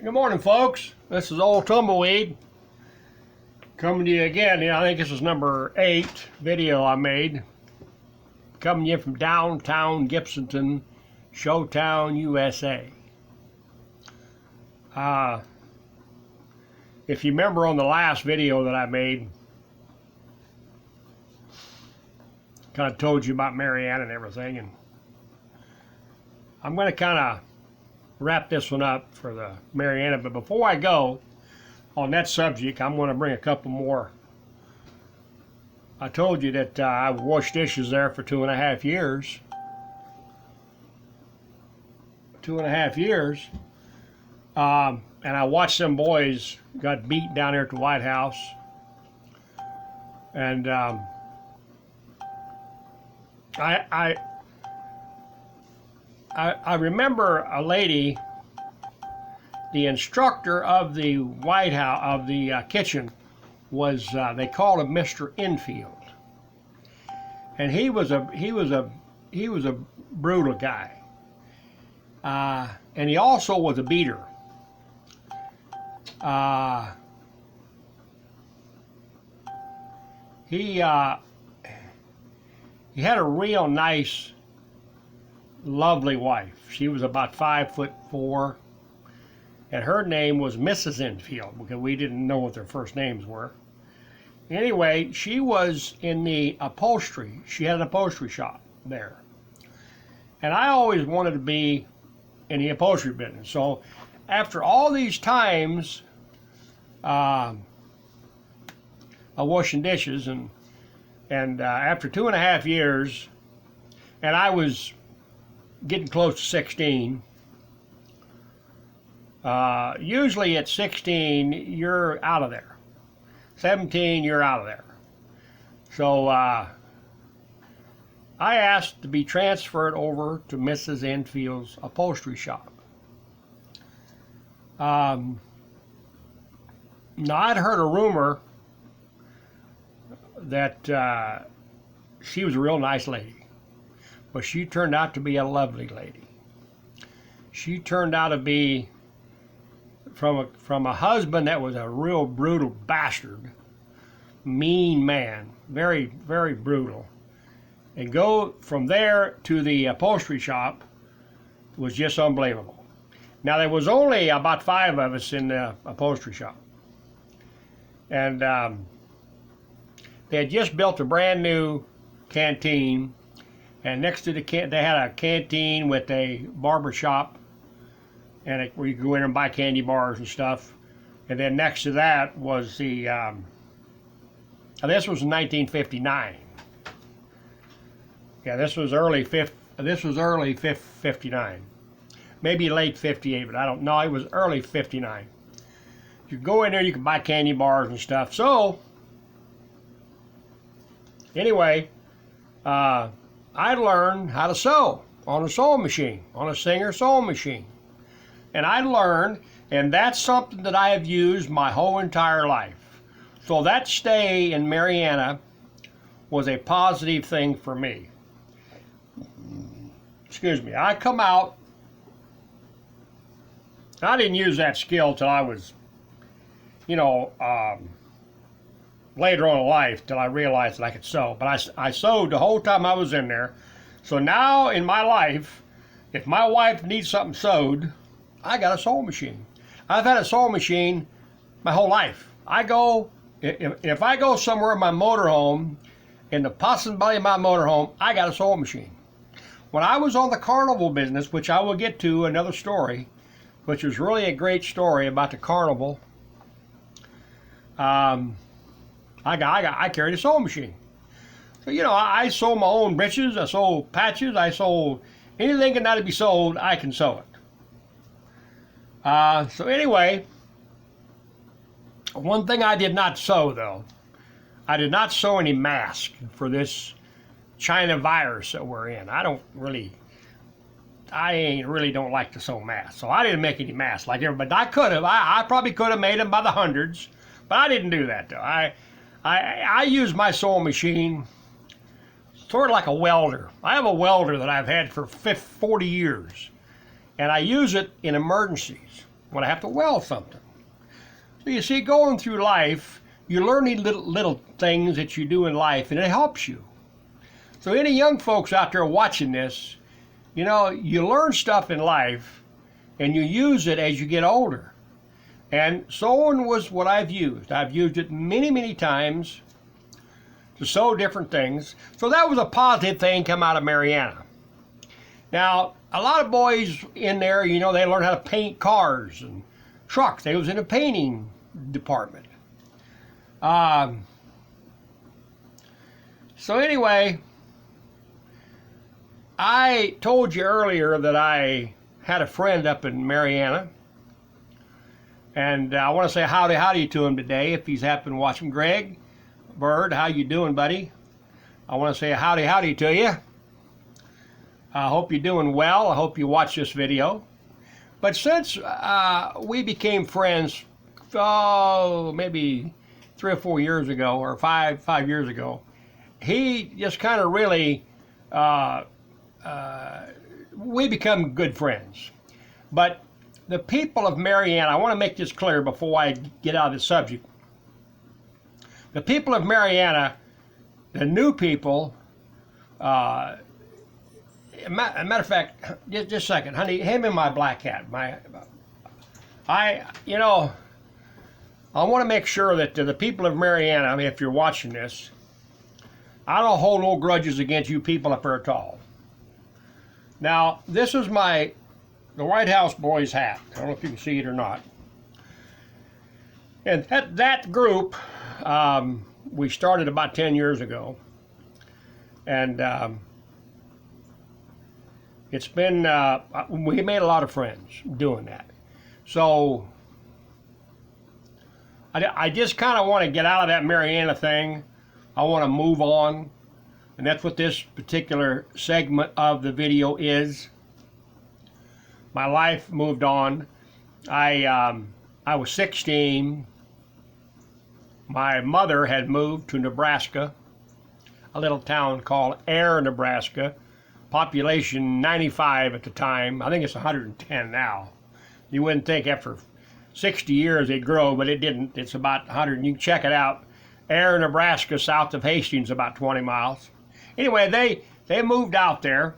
Good morning, folks. This is old Tumbleweed coming to you again. I think this is number 8 video I made. Coming to you from downtown Gibsonton, Showtown, USA. If you remember on the last video that I made, kind of told you about Marianne and everything, and I'm going to kind of wrap this one up for the Marianne. But before I go on that subject, I'm going to bring a couple more. I told you that I washed dishes there for 2.5 years. 2.5 years. And I watched them boys got beat down there at the White House. And I remember a lady, the instructor of the White House, of the kitchen, was they called him Mr. Infield, and he was a brutal guy, and he also was a beater. He had a real nice, lovely wife. She was about 5'4", and her name was Mrs. Enfield because we didn't know what their first names were. Anyway, she was in the upholstery. She had an upholstery shop there, and I always wanted to be in the upholstery business. So after all these times of washing dishes, and after 2.5 years, and I was getting close to 16. Usually at 16, you're out of there. 17, you're out of there. So I asked to be transferred over to Mrs. Enfield's upholstery shop. Now, I'd heard a rumor that she was a real nice lady. But she turned out to be a lovely lady. She turned out to be from a husband that was a real brutal bastard, mean man, very, very brutal. And go from there to the upholstery shop was just unbelievable. Now, there was only about 5 of us in the upholstery shop. And they had just built a brand new canteen. And next to the they had a canteen with a barber shop, and where you could go in and buy candy bars and stuff. And then next to that was the this was in 1959. Yeah, this was early 59, maybe late 58, but I don't know. It was early 59. You go in there, you could buy candy bars and stuff. So anyway, I learned how to sew on a sewing machine, on a Singer sewing machine. And I learned, and that's something that I have used my whole entire life. So that stay in Marianne was a positive thing for me. Excuse me. I come out, I didn't use that skill till I was, later on in life, till I realized that I could sew. But I sewed the whole time I was in there. So now in my life, if my wife needs something sewed, I got a sewing machine. I've had a sewing machine my whole life. If I go somewhere in my motorhome, in the possibility of my motorhome, I got a sewing machine. When I was on the carnival business, which I will get to another story, which was really a great story about the carnival, I carried a sewing machine. So, I sew my own breeches, I sew patches, I sew anything that can be sewed, I can sew it. So anyway, one thing I did not sew, though, I did not sew any mask for this China virus that we're in. I really don't like to sew masks, so I didn't make any masks like everybody. I could have. I probably could have made them by the hundreds, but I didn't do that, though. I use my sewing machine sort of like a welder. I have a welder that I've had for 40 years, and I use it in emergencies. when I have to weld something. So you see, going through life, you learn these little things that you do in life, and it helps you. So any young folks out there watching this, you know, you learn stuff in life, and you use it as you get older. And sewing was what I've used. I've used it many, many times to sew different things. So that was a positive thing come out of Mariana. Now, a lot of boys in there, you know, they learned how to paint cars and trucks. They was in a painting department. So anyway, I told you earlier that I had a friend up in Mariana, and I want to say howdy to him today if he's happened to watch him. Greg Bird, how you doing, buddy? I want to say howdy to you. I hope you're doing well. I hope you watch this video. But since we became friends, maybe 3 or 4 years ago, or five years ago, he just kind of really, we become good friends. But the people of Mariana, I want to make this clear before I get out of the subject. The people of Mariana, the new people, matter of fact, just a second, honey, hand me my black hat. I want to make sure that the people of Mariana, I mean, if you're watching this, I don't hold no grudges against you people up there at all. Now, this is the White House boys hat. I don't know if you can see it or not. And that group, we started about 10 years ago. And it's been, we made a lot of friends doing that. So I just kind of want to get out of that Mariana thing. I want to move on. And that's what this particular segment of the video is. My life moved on. I was 16. My mother had moved to Nebraska, a little town called Air, Nebraska. Population 95 at the time. I think it's 110 now. You wouldn't think after 60 years it'd grow, but it didn't. It's about 100. You can check it out. Air, Nebraska, south of Hastings, about 20 miles. Anyway, they moved out there,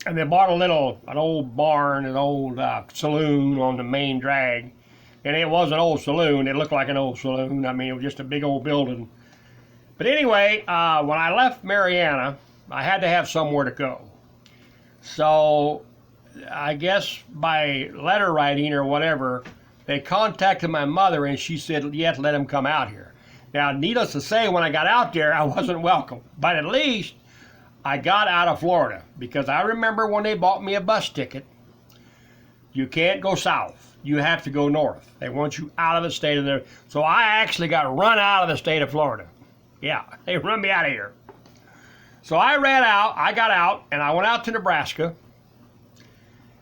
and they bought an old barn, an old saloon on the main drag. And it was an old saloon. It looked like an old saloon. I mean, it was just a big old building. But anyway, when I left Mariana, I had to have somewhere to go. So I guess by letter writing or whatever, they contacted my mother, and she said, yes, let him come out here. Now, needless to say, when I got out there, I wasn't welcome. But at least I got out of Florida, because I remember when they bought me a bus ticket, you can't go south. You have to go north. They want you out of the state of there. So I actually got run out of the state of Florida. Yeah, they run me out of here. So I got out, and I went out to Nebraska,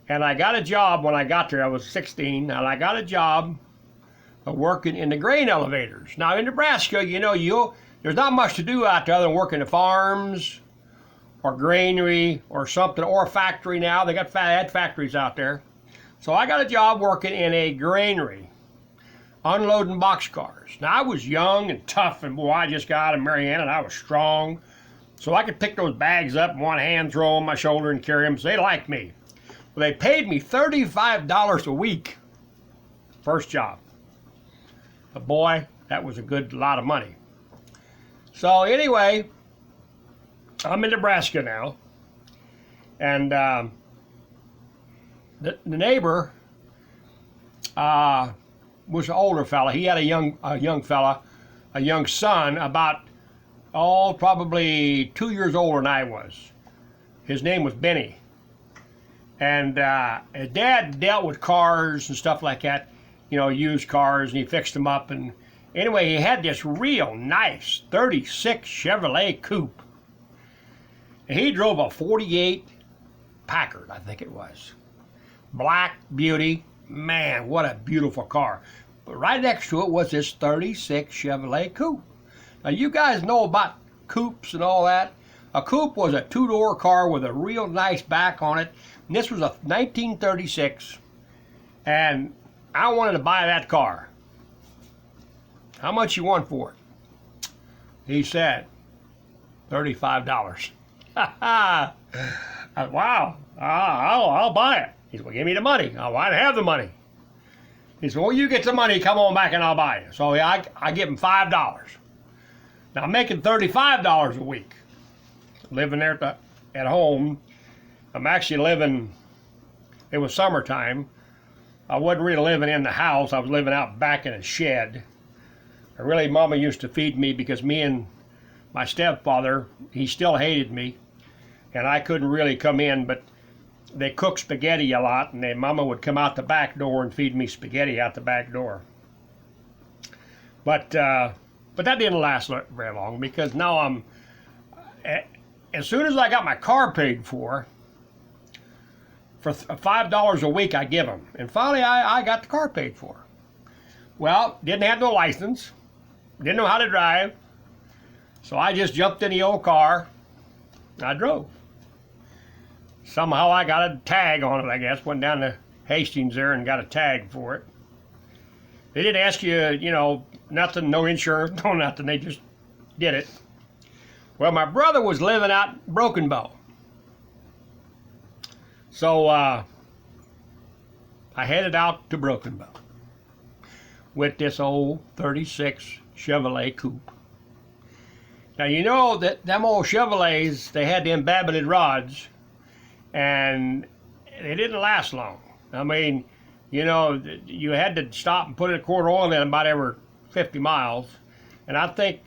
and I got a job when I got there. I was 16, and I got a job working in the grain elevators. Now in Nebraska, you know, there's not much to do out there other than working the farms or granary or something, or a factory now. They had factories out there. So I got a job working in a granary, unloading boxcars. Now I was young and tough, and boy, I just got out of Mariana, and I was strong. So I could pick those bags up in one hand, throw them on my shoulder, and carry them. So they liked me. Well, they paid me $35 a week. First job. But boy, that was a good lot of money. So anyway, I'm in Nebraska now. And the neighbor was an older fella. He had a young fella, a young son, about probably 2 years older than I was. His name was Benny. And his dad dealt with cars and stuff like that, you know, used cars, and he fixed them up. And anyway, he had this real nice 36 Chevrolet coupe. And he drove a 48 Packard, I think it was. Black beauty. Man, what a beautiful car. But right next to it was this 36 Chevrolet coupe. Now, you guys know about coupes and all that. A coupe was a two-door car with a real nice back on it. And this was a 1936. And I wanted to buy that car. How much you want for it? He said, $35. Wow, I'll buy it. He said, well, give me the money. Oh, I don't have the money. He said, well, you get the money, come on back and I'll buy it. So I give him $5. Now I'm making $35 a week. Living there at home. I'm actually living, it was summertime. I wasn't really living in the house. I was living out back in a shed. And really, Mama used to feed me because me and my stepfather, he still hated me. And I couldn't really come in, but they cooked spaghetti a lot, and then Mama would come out the back door and feed me spaghetti out the back door. But that didn't last very long, because now as soon as I got my car paid for $5 a week I give them. And finally I got the car paid for. Well, didn't have no license, didn't know how to drive, so I just jumped in the old car and I drove. Somehow I got a tag on it, I guess. Went down to Hastings there and got a tag for it. They didn't ask you, nothing, no insurance, no nothing. They just did it. Well, my brother was living out in Broken Bow. So I headed out to Broken Bow with this old 36 Chevrolet coupe. Now, you know that them old Chevrolets, they had them babbited rods, and they didn't last long. I mean, you had to stop and put a quart of oil in about every 50 miles. And I think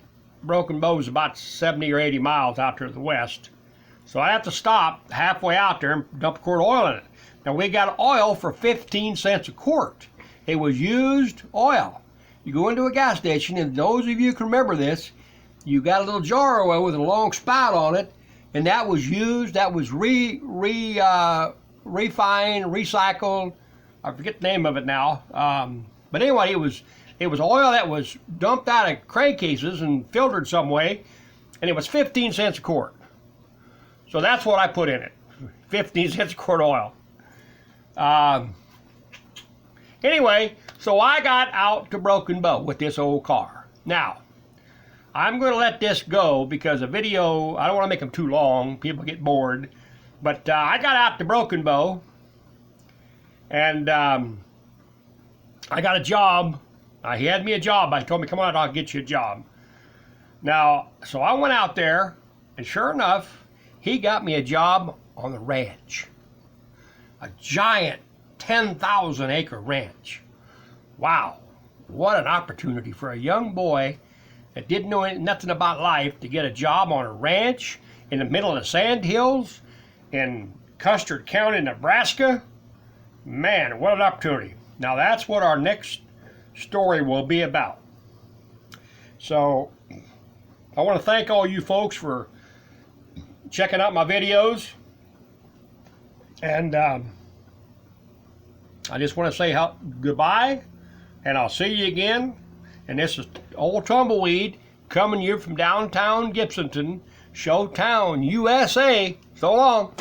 Broken Bow is about 70 or 80 miles out to the west. So I have to stop halfway out there and dump a quart of oil in it. Now, we got oil for 15 cents a quart. It was used oil. You go into a gas station, and those of you who can remember this, you got a little jar of oil with a long spout on it, and that was used, that was refined, recycled. I forget the name of it now. But anyway, it was oil that was dumped out of crankcases and filtered some way, and it was 15 cents a quart. So that's what I put in it, 15 cents a quart oil. Anyway, so I got out to Broken Bow with this old car. Now, I'm going to let this go because the video, I don't want to make them too long. People get bored. But I got out to Broken Bow, and I got a job. He had me a job. He told me, come on, I'll get you a job. Now, so I went out there, and sure enough, he got me a job on the ranch. A giant 10,000 acre ranch. Wow, what an opportunity for a young boy that didn't know nothing about life to get a job on a ranch in the middle of the sand hills in Custer County, Nebraska. Man, what an opportunity. Now that's what our next story will be about. So I want to thank all you folks for checking out my videos, and I just want to say goodbye, and I'll see you again. And this is old Tumbleweed coming to you from downtown Gibsonton, Showtown, USA. So long.